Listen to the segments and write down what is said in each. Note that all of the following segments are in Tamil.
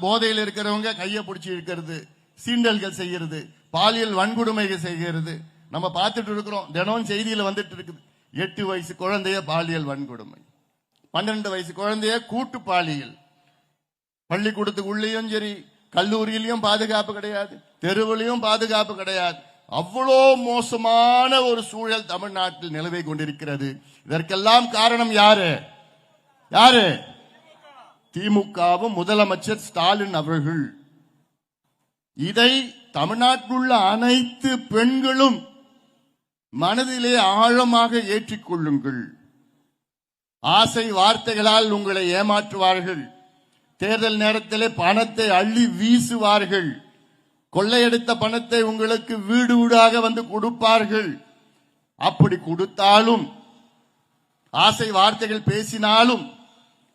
போதையில் இருக்கிறவங்க கையை பிடிச்சி இருக்கிறது, சீண்டல்கள் செய்யறது, பாலியல் வன்கொடுமைகள் செய்கிறது நம்ம பார்த்துட்டு இருக்கிறோம். தினம் செய்தியில வந்துட்டு இருக்குது. 8 வயசு குழந்தைய பாலியல் வன்கொடுமை, 12 வயசு குழந்தைய கூட்டு பாலியல். பள்ளிக்கூடத்துக்கு உள்ளேயும் சரி, கல்லூரியிலையும் பாதுகாப்பு கிடையாது, தெருவிலையும் பாதுகாப்பு கிடையாது. அவ்வளோ மோசமான ஒரு சூழல் தமிழ்நாட்டில் நிலவை கொண்டிருக்கிறது. இதற்கெல்லாம் காரணம் யாரு? யாரு? திமுகவும் முதலமைச்சர் ஸ்டாலின் அவர்கள். இதை தமிழ்நாட்டில் உள்ள அனைத்து பெண்களும் மனதிலே ஆழமாக ஏற்றிக்கொள்ளுங்கள். ஆசை வார்த்தைகளால் உங்களை ஏமாற்றுவார்கள். தேர்தல் நேரத்திலே பணத்தை அள்ளி வீசுவார்கள். கொள்ளையடித்த பணத்தை உங்களுக்கு வீடு வீடாக வந்து கொடுப்பார்கள். அப்படி கொடுத்தாலும், ஆசை வார்த்தைகள் பேசினாலும்,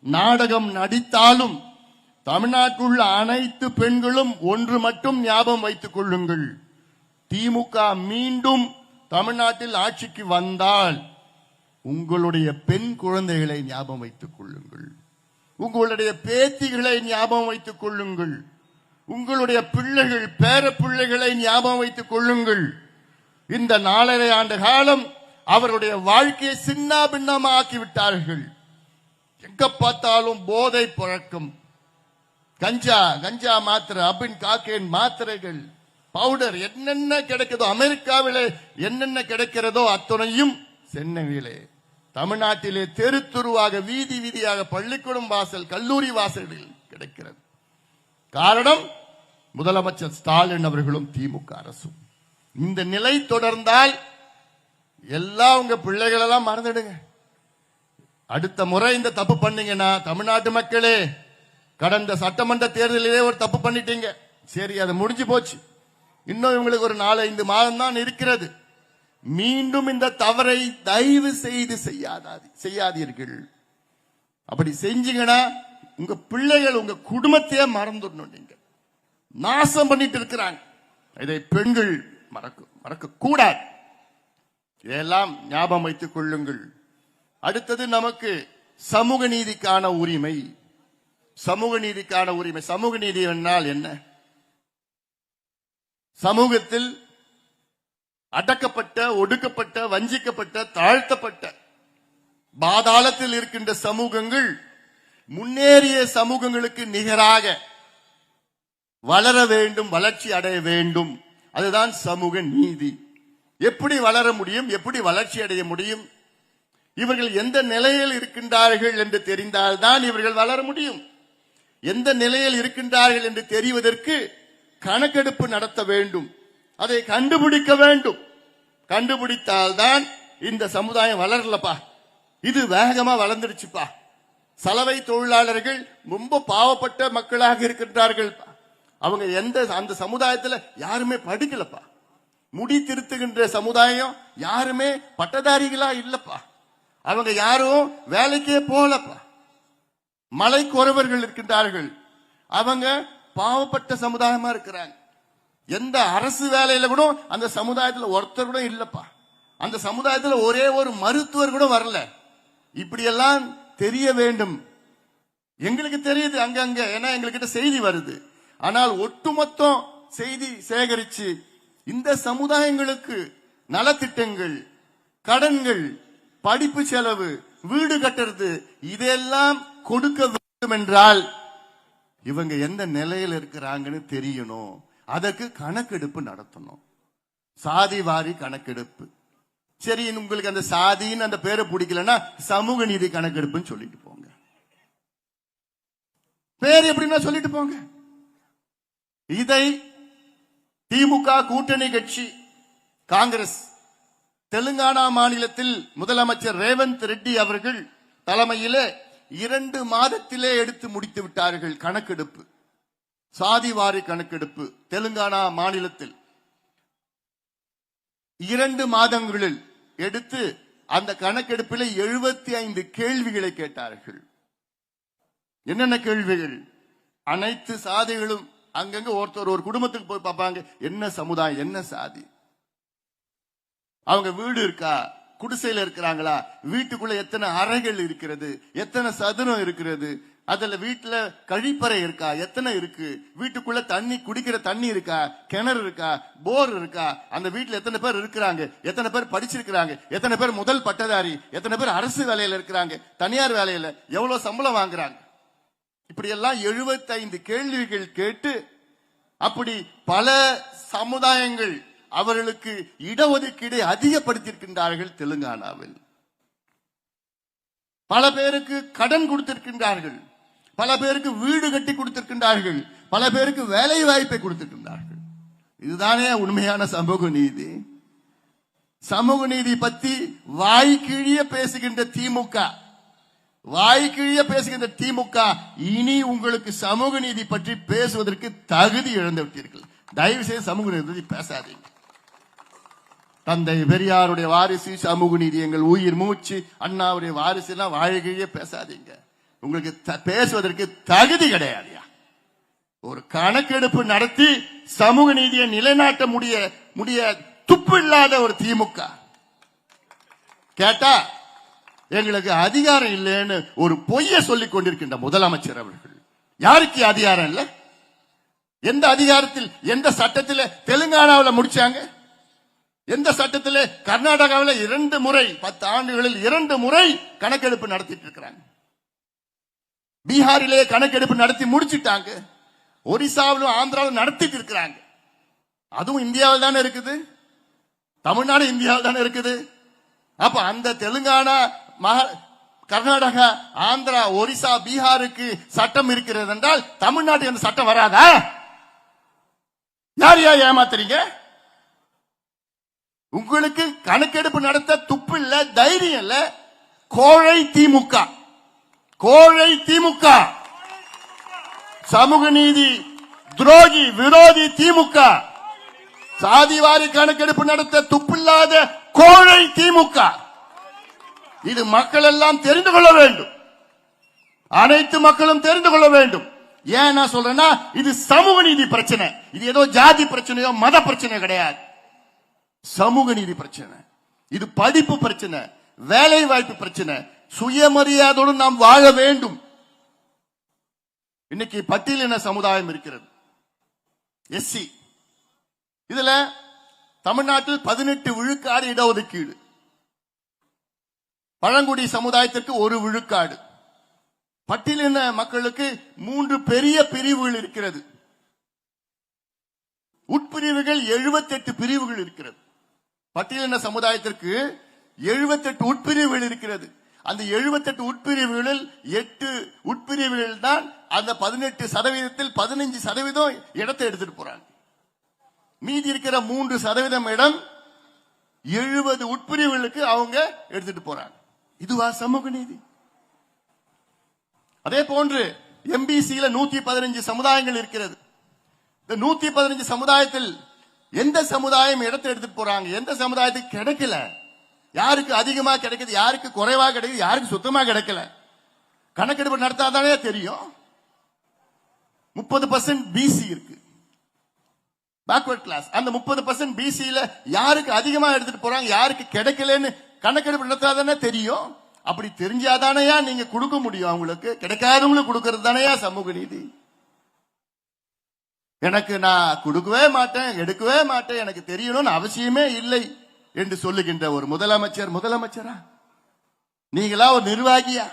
நாடகம் நடித்தாலும், தமிழ்நாட்டில் உள்ள அனைத்து பெண்களும் ஒன்று மட்டும் ஞாபகம் வைத்துக் கொள்ளுங்கள். திமுக மீண்டும் தமிழ்நாட்டில் ஆட்சிக்கு வந்தால் உங்களுடைய பெண் குழந்தைகளை ஞாபகம் வைத்துக் கொள்ளுங்கள். உங்களுடைய பேத்திகளை ஞாபகம் வைத்துக் கொள்ளுங்கள். உங்களுடைய பிள்ளைகள், பேர பிள்ளைகளை ஞாபகம் வைத்துக் கொள்ளுங்கள். இந்த 4.5 ஆண்டு காலம் அவருடைய வாழ்க்கையை சின்ன பின்னமாக ஆக்கிவிட்டார்கள். எங்க பார்த்தாலும் போதை பழக்கம், கஞ்சா மாத்திரை, அபின் காக்கேன் மாத்திரைகள், பவுடர், என்னென்ன கிடைக்கிறதோ, அமெரிக்காவிலே என்னென்ன கிடைக்கிறதோ அத்தனையும் சென்னையிலே, தமிழ்நாட்டிலே தெரு துருவாக, வீதி வீதியாக, பள்ளிக்கூடம் வாசல், கல்லூரி வாசல்களில் கிடைக்கிறது. காரணம் முதலமைச்சர் ஸ்டாலின் அவர்களும் திமுக அரசும். இந்த நிலை தொடர்ந்தால் எல்லாம் உங்க பிள்ளைகளெல்லாம் மறந்துடுங்க. அடுத்த முறை இந்த தப்பு பண்ணீங்கன்னா, தமிழ்நாட்டு மக்களே, கடந்த சட்டமன்ற தேர்தலிலே ஒரு தப்பு பண்ணிட்டீங்க, சரி அது முடிஞ்சு போச்சு. இன்னும் இவங்களுக்கு ஒரு 4-5 மாதம் தான் இருக்கிறது. மீண்டும் இந்த தவறை தயவு செய்து செய்யாதீர்கள். அப்படி செஞ்சீங்கன்னா உங்க பிள்ளைகள், உங்க குடும்பத்தையே மறந்துடணும். நீங்க நாசம் பண்ணிட்டு இருக்கிறாங்க. இதை பெண்கள் மறக்க கூடாது. இதெல்லாம் ஞாபகம் வைத்துக் கொள்ளுங்கள். அடுத்தது நமக்கு சமூக நீதிக்கான உரிமை. சமூக நீதிக்கான உரிமை. சமூக நீதி என்றால் என்ன? சமூகத்தில் அடக்கப்பட்ட, ஒடுக்கப்பட்ட, வஞ்சிக்கப்பட்ட, தாழ்த்தப்பட்ட, பாதாளத்தில் இருக்கின்ற சமூகங்கள் முன்னேறிய சமூகங்களுக்கு நிகராக வளர வேண்டும், வளர்ச்சி அடைய வேண்டும். அதுதான் சமூக நீதி. எப்படி வளர முடியும்? எப்படி வளர்ச்சி அடைய முடியும்? இவர்கள் எந்த நிலையில் இருக்கின்றார்கள் என்று தெரிந்தால்தான் இவர்கள் வளர முடியும். எந்த நிலையில் இருக்கின்றார்கள் என்று தெரிவதற்கு கணக்கெடுப்பு நடத்த வேண்டும். அதை கண்டுபிடிக்க வேண்டும். கண்டுபிடித்தால்தான் இந்த சமுதாயம் வளரலப்பா, இது வேகமா வளர்ந்துருச்சுப்பா, சலவை தொழிலாளர்கள் ரொம்ப பாவப்பட்ட மக்களாக இருக்கின்றார்கள், அவங்க அந்த சமுதாயத்தில் யாருமே படிக்கலப்பா, முடி திருத்துகின்ற சமுதாயம் யாருமே பட்டதாரிகளா இல்லப்பா, அவங்க யாரும் வேலைக்கே போலப்பா, மலை குறவர்கள் இருக்கின்றார்கள், அவங்க பாவப்பட்ட சமுதாயமா இருக்கிறாங்க. எந்த அரசு வேலையில கூட அந்த சமுதாயத்தில் ஒருத்தர் கூட இல்லப்பா, அந்த சமுதாயத்தில் ஒரே ஒரு மருத்துவர் கூட வரல. இப்படியெல்லாம் தெரிய வேண்டும். எங்களுக்கு தெரியுது அங்கங்க, ஏன்னா எங்ககிட்ட செய்தி வருது. ஆனால் ஒட்டுமொத்தம் செய்தி சேகரிச்சு இந்த சமுதாயங்களுக்கு நலத்திட்டங்கள், கடன்கள், படிப்பு செலவு, வீடு கட்டுறது, இதெல்லாம் கொடுக்க வேண்டும் என்றால் இவங்க எந்த நிலையில் இருக்கிறாங்கன்னு தெரியணும். அதற்கு கணக்கெடுப்பு நடத்தணும். சாதி வாரி கணக்கெடுப்பு. சரி, உங்களுக்கு அந்த சாதின்னு அந்த பேரை பிடிக்கலன்னா சமூக நீதி கணக்கெடுப்புன்னு சொல்லிட்டு போங்க. பேர் எப்படின்னா சொல்லிட்டு போங்க. இதை திமுக கூட்டணி கட்சி காங்கிரஸ் தெலுங்கானா மாநிலத்தில் முதலமைச்சர் ரேவந்த் ரெட்டி அவர்கள் தலைமையிலே 2 மாதத்திலே எடுத்து முடித்து விட்டார்கள். கணக்கெடுப்பு, சாதிவாரி கணக்கெடுப்பு தெலுங்கானா மாநிலத்தில் 2 மாதங்களில் எடுத்து அந்த கணக்கெடுப்பில் 75 கேள்விகளை கேட்டார்கள். என்னென்ன கேள்விகள்? அனைத்து சாதிகளும் அங்கங்க ஒருத்தர் ஒரு குடும்பத்துக்கு போய் பார்ப்பாங்க, என்ன சமுதாயம், என்ன சாதி, அவங்க வீடு இருக்கா, குடிசையில் இருக்கிறாங்களா, வீட்டுக்குள்ள எத்தனை அறைகள் இருக்கிறது, எத்தனை சதுரம் இருக்கிறது, அதுல வீட்டுல கழிப்பறை இருக்கா, எத்தனை இருக்கு, வீட்டுக்குள்ள தண்ணி குடிக்கிற தண்ணி இருக்கா, கிணறு இருக்கா, போர் இருக்கா, அந்த வீட்டுல எத்தனை பேர் இருக்கிறாங்க, எத்தனை பேர் படிச்சிருக்கிறாங்க, எத்தனை பேர் முதல் பட்டதாரி, எத்தனை பேர் அரசு வேலையில இருக்கிறாங்க, தனியார் வேலையில எவ்வளவு சம்பளம் வாங்குறாங்க. இப்படி எல்லாம் 75 கேள்விகள் கேட்டு அப்படி பல சமுதாயங்கள் அவர்களுக்கு இடஒதுக்கீடை அதிகப்படுத்தியிருக்கின்றார்கள். தெலுங்கானாவில் பல பேருக்கு கடன் கொடுத்திருக்கின்றார்கள், பல பேருக்கு வீடு கட்டி கொடுத்திருக்கின்றார்கள், பல பேருக்கு வேலை வாய்ப்பை கொடுத்திருக்கின்றார்கள். இதுதானே உண்மையான சமூக நீதி. சமூக நீதி பத்தி வாய்க்கிழிய பேசுகின்ற திமுக, வாய்க்கிழிய பேசுகின்ற திமுக இனி உங்களுக்கு சமூக நீதி பற்றி பேசுவதற்கு தகுதி இழந்து விட்டீர்கள். தயவு செய்து சமூக நீதி பற்றி பேசாதீங்க. தந்தை பெரியாருடைய வாரிசு, சமூக நீதி எங்கள் உயிர் மூச்சு, அண்ணாவுடைய வாரிசு எல்லாம் வாய்க்கிழிய பேசாதீங்க. உங்களுக்கு பேசுவதற்கு தகுதி கிடையாது. ஒரு கணக்கெடுப்பு நடத்தி சமூக நீதியை நிலைநாட்ட முடிய துப்பு இல்லாத ஒரு திமுக கேட்டா எங்களுக்கு அதிகாரம் இல்லைன்னு ஒரு பொய்ய சொல்லிக் கொண்டிருக்கின்ற முதலமைச்சர் அவர்கள். யாருக்கு அதிகாரம் இல்ல? எந்த அதிகாரத்தில், எந்த சட்டத்தில் தெலுங்கானாவில் முடிச்சாங்க? எந்த சட்டத்தில்? கர்நாடகாவில் 2 முறை 10 ஆண்டுகளில் 2 முறை கணக்கெடுப்பு நடத்திட்டு இருக்கிறாங்க. பீகாரிலே கணக்கெடுப்பு நடத்தி முடிச்சிட்டாங்க. ஒரிசாவிலும் ஆந்திராவிலும் நடத்திட்டு இருக்கிறாங்க. அதுவும் இந்தியாவில் தானே இருக்குது, தமிழ்நாடு இந்தியாவில் தானே இருக்குது. அப்ப அந்த தெலுங்கானா, கர்நாடகா, ஆந்திரா, ஒரிசா, பீகாருக்கு சட்டம் இருக்கிறது என்றால் தமிழ்நாட்டுக்கு அந்த சட்டம் வராதா? யார் யார் ஏமாத்துறீங்க? உங்களுக்கு கணக்கெடுப்பு நடத்த துப்பு இல்ல, தைரியம் இல்ல. கோழை திமுக, கோழை திமுக, சமூக நீதி துரோகி விரோதி திமுக, சாதிவாரி கணக்கெடுப்பு நடத்த துப்பில்லாத கோழை திமுக. இது மக்கள் எல்லாம் தெரிந்து கொள்ள வேண்டும், அனைத்து மக்களும் தெரிந்து கொள்ள வேண்டும். ஏன் நான் சொல்றேன்னா, இது சமூக நீதி பிரச்சனை. இது ஏதோ ஜாதி பிரச்சனையோ மத பிரச்சனை கிடையாது. சமூக நீதி பிரச்சனை. இது படிப்பு பிரச்சனை, வேலை வாய்ப்பு பிரச்சனை. சுயமரியாதையோடு நாம் வாழ வேண்டும். இன்னைக்கு பட்டியலின சமுதாயம் இருக்கிறது, எஸ்சி. இதுல தமிழ்நாட்டில் 18 விழுக்காடு இடஒதுக்கீடு, பழங்குடி சமுதாயத்திற்கு 1 விழுக்காடு, பட்டியலின மக்களுக்கு 3 பெரிய பிரிவுகள் இருக்கிறது. உட்பிரிவுகள் 78 பிரிவுகள் இருக்கிறது. பட்டியலின சமுதாயத்திற்கு 78 உட்பிரிவுகள் இருக்கிறது. அந்த 78 உட்பிரிவுகளில் 8 உட்பிரிவுகள் தான் அந்த 18% 15% இடத்தை எடுத்துட்டு போறாங்க. மீதி இருக்கிற 3% இடம் 70 உட்பிரிவுகளுக்கு அவங்க எடுத்துட்டு போறாங்க. இதுவா சமூக நீதி? அதே போன்று எம்பிசியில 115 சமுதாயங்கள் இருக்கிறது. இந்த 115 சமுதாயத்தில் எந்த சமுதாயம் இடத்தை எடுத்துட்டு போறாங்க? எந்த சமுதாயத்துக்கு கிடைக்கல? யாருக்கு அதிகமா கிடைக்குது, யாருக்கு குறைவா கிடைக்குது, யாருக்கு சுத்தமா கிடைக்கல? கணக்கெடுப்பு நடத்தாதானே தெரியும். 30% பிசி இருக்கு, பேக்வர்ட் கிளாஸ். அந்த 30% பிசியில யாருக்கு அதிகமா எடுத்துட்டு போறாங்க, யாருக்கு கிடைக்கலன்னு கணக்கெடுப்பு நடத்தாதானே தெரியும். அப்படி தெரிஞ்சாதானையா நீங்க கொடுக்க முடியும். அவங்களுக்கு கிடைக்காதவங்களுக்கு கொடுக்கறது தானையா சமூக நீதி. எனக்கு நான் கொடுக்கவே மாட்டேன், எடுக்கவே மாட்டேன், எனக்கு தெரியணும்னு அவசியமே இல்லை என்று சொல்லுகின்ற ஒரு முதலமைச்சரா? நீங்களா ஒரு நிர்வாகியா?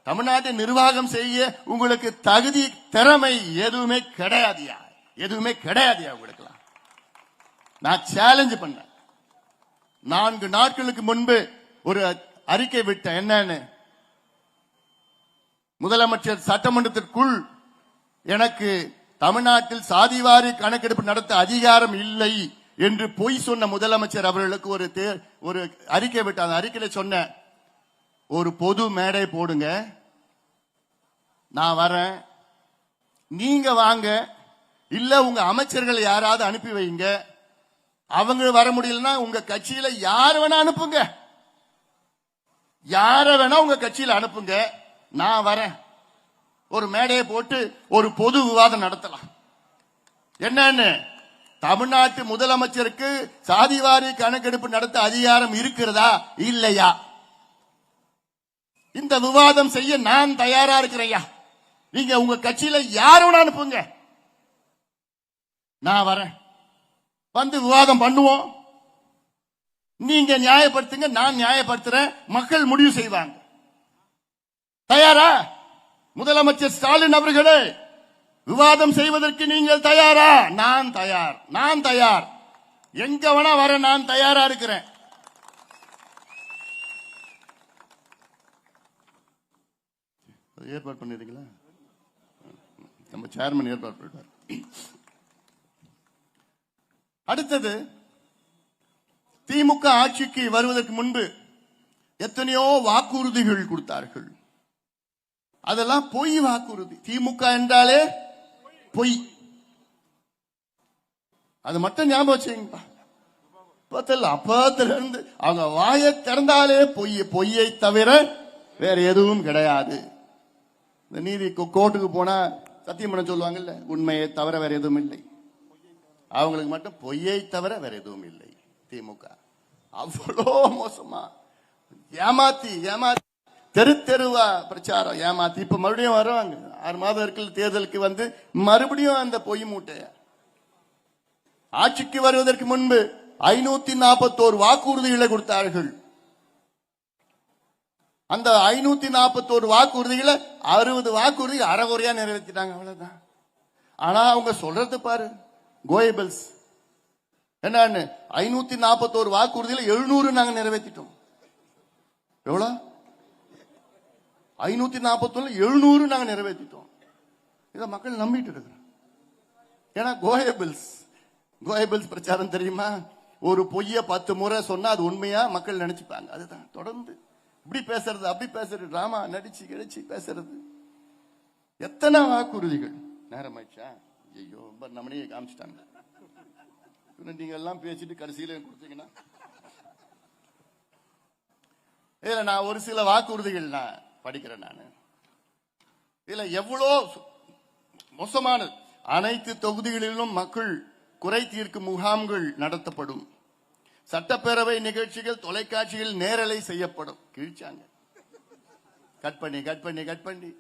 தமிழ்நாட்டை நிர்வாகம் செய்ய உங்களுக்கு தகுதி திறமை எதுவுமே கிடையாதியா, எதுவுமே கிடையாதியா உங்களுக்கு. நான் சேலஞ்ச் பண்ணேன். 4 நாட்களுக்கு முன்பு ஒரு அறிக்கை விட்டேன். என்னன்னு, முதலமைச்சர் சட்டமன்றத்திற்குள் எனக்கு தமிழ்நாட்டில் சாதிவாரி கணக்கெடுப்பு நடத்த அதிகாரம் இல்லை என்று பொய் சொன்ன முதலமைச்சர் அவர்களுக்கு ஒரு அறிக்கை விட்டார். அந்த அறிக்கையில சொன்ன, ஒரு பொது மேடை போடுங்க, நான் வரேன், நீங்க வாங்க, இல்ல உங்க அமைச்சர்கள் யாராவது அனுப்பி வைங்க, அவங்க வர முடியலன்னா உங்க கட்சியில யார வேணா அனுப்புங்க, யார வேணா உங்க கட்சியில அனுப்புங்க, நான் வரேன். ஒரு மேடையை போட்டு ஒரு பொது விவாதம் நடத்தலாம். என்னன்னு, தமிழ்நாட்டு முதலமைச்சருக்கு சாதிவாரி கணக்கெடுப்பு நடத்த அதிகாரம் இருக்கிறதா இல்லையா? இந்த விவாதம் செய்ய நான் தயாரா இருக்கிறேன். நீங்க உங்க கட்சியில யாரோட அனுப்புங்க, நான் வரேன், வந்து விவாதம் பண்ணுவோம். நீங்க நியாயப்படுத்துங்க, நான் நியாயப்படுத்துறேன், மக்கள் முடிவு செய்வாங்க. தயாரா? முதலமைச்சர் ஸ்டாலின் அவர்களே, விவாதம் செய்வதற்கு நீங்கள் தயாரா? நான் தயார், நான் தயார். எங்க வேணா வர நான் தயாரா இருக்கிறேன். ஏற்பாடு பண்ணிருக்கீங்களா? நம்ம சேர்மன் ஏற்பாடு பண்ணிட்டார். அடுத்தது, திமுக ஆட்சிக்கு வருவதற்கு முன்பு எத்தனையோ வாக்குறுதிகள் கொடுத்தார்கள். அதெல்லாம் பொய் வாக்குறுதி. திமுக என்றாலே பொய். அது மட்டும் ஞாபகம் வச்சுங்க. அப்பத்துல இருந்து அவங்க வாயை திறந்தாலே பொய், பொய்யை தவிர வேற எதுவும் கிடையாது. இந்த நீதி கோர்ட்டுக்கு போனா சத்தியம் பண்ண சொல்லுவாங்கல்ல, உண்மையை தவிர வேற எதுவும் இல்லை. அவங்களுக்கு மட்டும் பொய்யை தவிர வேற எதுவும் இல்லை. திமுக அவ்வளோ மோசமா ஏமாத்தி ஏமாத்தி தெரு தெருவா பிரச்சாரம் ஏமாத்தி இப்ப மறுபடியும் வருவாங்க. 6 மாதம் இருக்கிற தேர்தலுக்கு வந்து மறுபடியும் அந்த பொய் மூட்டைய. ஆட்சிக்கு வருவதற்கு முன்பு 541 வாக்குறுதிகளை கொடுத்தார்கள். அந்த 541 வாக்குறுதிகளை 60 வாக்குறுதி அறகுறையா நிறைவேற்றிட்டாங்க, அவ்வளவுதான். ஆனா அவங்க சொல்றது பாரு, கோயபிள்ஸ் என்னன்னு 541 வாக்குறுதியில 700 நாங்க நிறைவேற்றிட்டோம். எவ்வளவு? 541 700 நாங்க நிறைவேற்றிட்டோம். இத மக்கள் நம்பிட்டு இருக்கிறோம். ஏன்னா கோயபிள்ஸ் பிரச்சாரம் தெரியுமா? ஒரு பொய்ய 10 முறை சொன்னா அது உண்மையா மக்கள் நினைச்சுப்பாங்க. அதுதான் தொடர்ந்து இப்படி பேசுறது, அப்படி பேசுறது, டிராமா நடிச்சு கிடைச்சி பேசுறது. எத்தனை வாக்குறுதிகள் நேரம் ஆயிடுச்சா? ஐயோ, நம்மளையே காமிச்சிட்டாங்க. நீங்க எல்லாம் பேசிட்டு கடைசியில கொடுத்தீங்கன்னா இதுல நான் ஒரு சில வாக்குறுதிகள் நான் படிக்கிறேன். நான் இதுல எவ்வளோ மோசமானது. அனைத்து தொகுதிகளிலும் மக்கள் குறை தீர்க்கும் முகாம்கள் நடத்தப்படும். சட்டப்பேரவை நிகழ்ச்சிகள் தொலைக்காட்சியில் நேரலை செய்யப்படும். கிழிச்சாங்க, கட் பண்ணி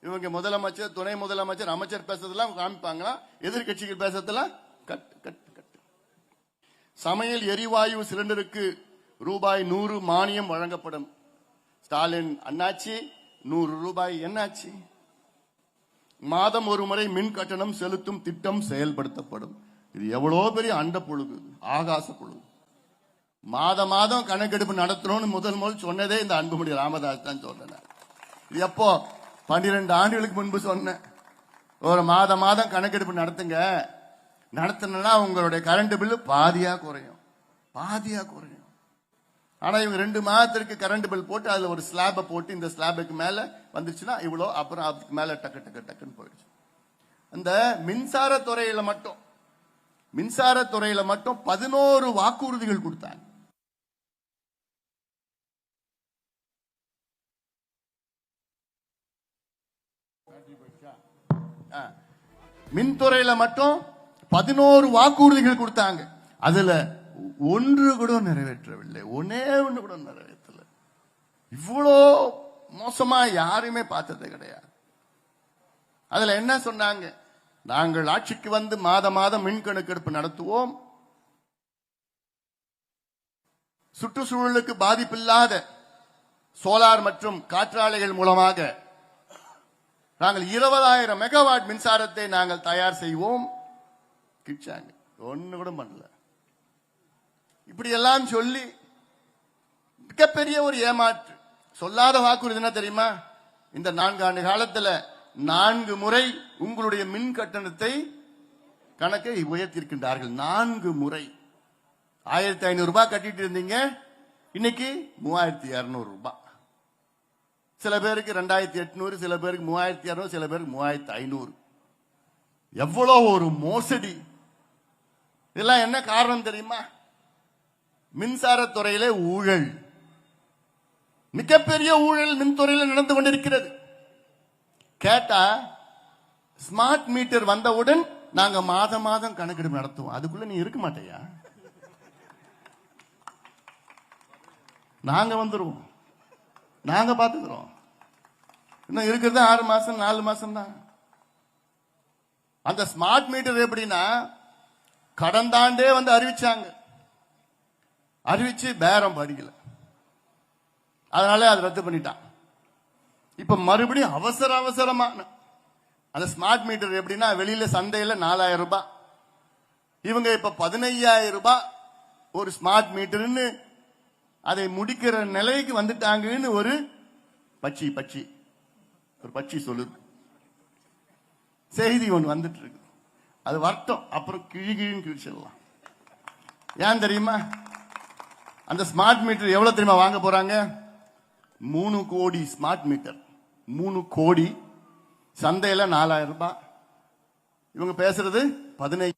இவங்க முதலமைச்சர், துணை முதலமைச்சர், அமைச்சர் பேசுறதெல்லாம் காமிப்பாங்களா, எதிர்கட்சிகள் பேசுறதெல்லாம் கட். சமையல் எரிவாயு சிலிண்டருக்கு ரூபாய் 100 மானியம் வழங்கப்படும். ஸ்டாலின் அண்ணாச்சி 100 ரூபாய் என்னாச்சு? மாதம் ஒரு முறை மின் கட்டணம் செலுத்தும் திட்டம் செயல்படுத்தப்படும். இது எவ்வளவு பெரிய அண்ட புழுகு, ஆகாச புழுகு. மாதம் கணக்கெடுப்பு நடத்தணும்னு முதல் சொன்னதே இந்த அன்புமணி ராமதாஸ் தான் சொன்னார். இது எப்போ? 12 ஆண்டுகளுக்கு முன்பு சொன்னேன். ஒரு மாதம் கணக்கெடுப்பு நடத்தினா உங்களுடைய கரண்ட் பில்லு பாதியா குறையும். ஆனா இவங்க 2 மாதத்திற்கு கரண்ட் பில் போட்டு அதுல ஒரு ஸ்லாபை போட்டு, இந்த ஸ்லாபுக்கு மேல வந்துருச்சுன்னா இவ்வளோ, அப்புறம் அதுக்கு மேல டக்குன்னு போயிடுச்சு. அந்த மின்சாரத்துறையில மட்டும் 11 வாக்குறுதிகள் கொடுத்தாங்க. மின்துறையில மட்டும் 11 வாக்குறுதிகள் கொடுத்தாங்க. அதுல ஒன்று கூட நிறைவேற்றவில்லை. ஒன்னே ஒன்று கூட நிறைவேற்றல. இவ்வளோ மோசமா யாருமே பார்த்தது கிடையாது. அதுல என்ன சொன்னாங்க? நாங்கள் ஆட்சிக்கு வந்து மாதம் மின் கணக்கெடுப்பு நடத்துவோம். சுற்றுச்சூழலுக்கு பாதிப்பில்லாத சோலார் மற்றும் காற்றாலைகள் மூலமாக நாங்கள் 20,000 மெகாவாட் மின்சாரத்தை நாங்கள் தயார் செய்வோம். கிச்சாங்க, ஒண்ணு கூட பண்ணல. இப்படி எல்லாம் சொல்லி மிகப்பெரிய ஒரு ஏமாற்று. சொல்லாத வாக்குறுதி என்ன தெரியுமா? இந்த 4 ஆண்டு காலத்துல 4 முறை உங்களுடைய மின் கட்டணத்தை கணக்கை உயர்த்தியிருக்கின்றார்கள். 4 முறை 1500 ரூபாய் கட்டிட்டு இருந்தீங்க, இன்னைக்கு 3200 ரூபாய். சில பேருக்கு 2800, சில பேருக்கு 3200, சில பேருக்கு 3500. எவ்வளவு ஒரு மோசடி! இதெல்லாம் என்ன காரணம் தெரியுமா? மின்சாரத்துறையிலே ஊழல், மிகப்பெரிய ஊழல் மின்துறையில் நடந்து கொண்டிருக்கிறது. கேட்டா ஸ்மார்ட் மீட்டர் வந்தவுடன் நாங்க மாதம் கணக்கெடுப்பு நடத்துவோம். அதுக்குள்ள நீ இருக்க மாட்டேயா? நாங்க வந்துருவோம், நாங்க பாத்துக்கிறோம். இன்னும் இருக்கிறது 6 மாசம் 4 மாசம் தான். அந்த ஸ்மார்ட் மீட்டர் எப்படின்னா கடந்த ஆண்டே வந்து அறிவிச்சாங்க, அறிவிச்சு பேரம் படிக்கல, அதனால அதை ரத்து பண்ணிட்டான். இப்ப மறுபடியும் அவசரமா அந்த ஸ்மார்ட் மீட்டர் எப்படின்னா வெளியில சந்தையில 4000 ரூபாய், இவங்க இப்ப 15,000 ரூபாய் ஒரு ஸ்மார்ட் மீட்டர்னு அதை முடிக்கிற நிலைக்கு வந்துட்டாங்கன்னு ஒரு பட்சி சொல்லுது. செய்தி ஒன்று வந்துட்டு இருக்கு, அது வரட்டும், அப்புறம் கிழின்னு கிழிச்சிடலாம். ஏன் தெரியுமா? அந்த ஸ்மார்ட் மீட்டர் எவ்வளவு தெரியுமா வாங்க போறாங்க? 3 கோடி ஸ்மார்ட் மீட்டர், 3 கோடி, சந்தையில 4000 ரூபாய், இவங்க பேசுறது 15.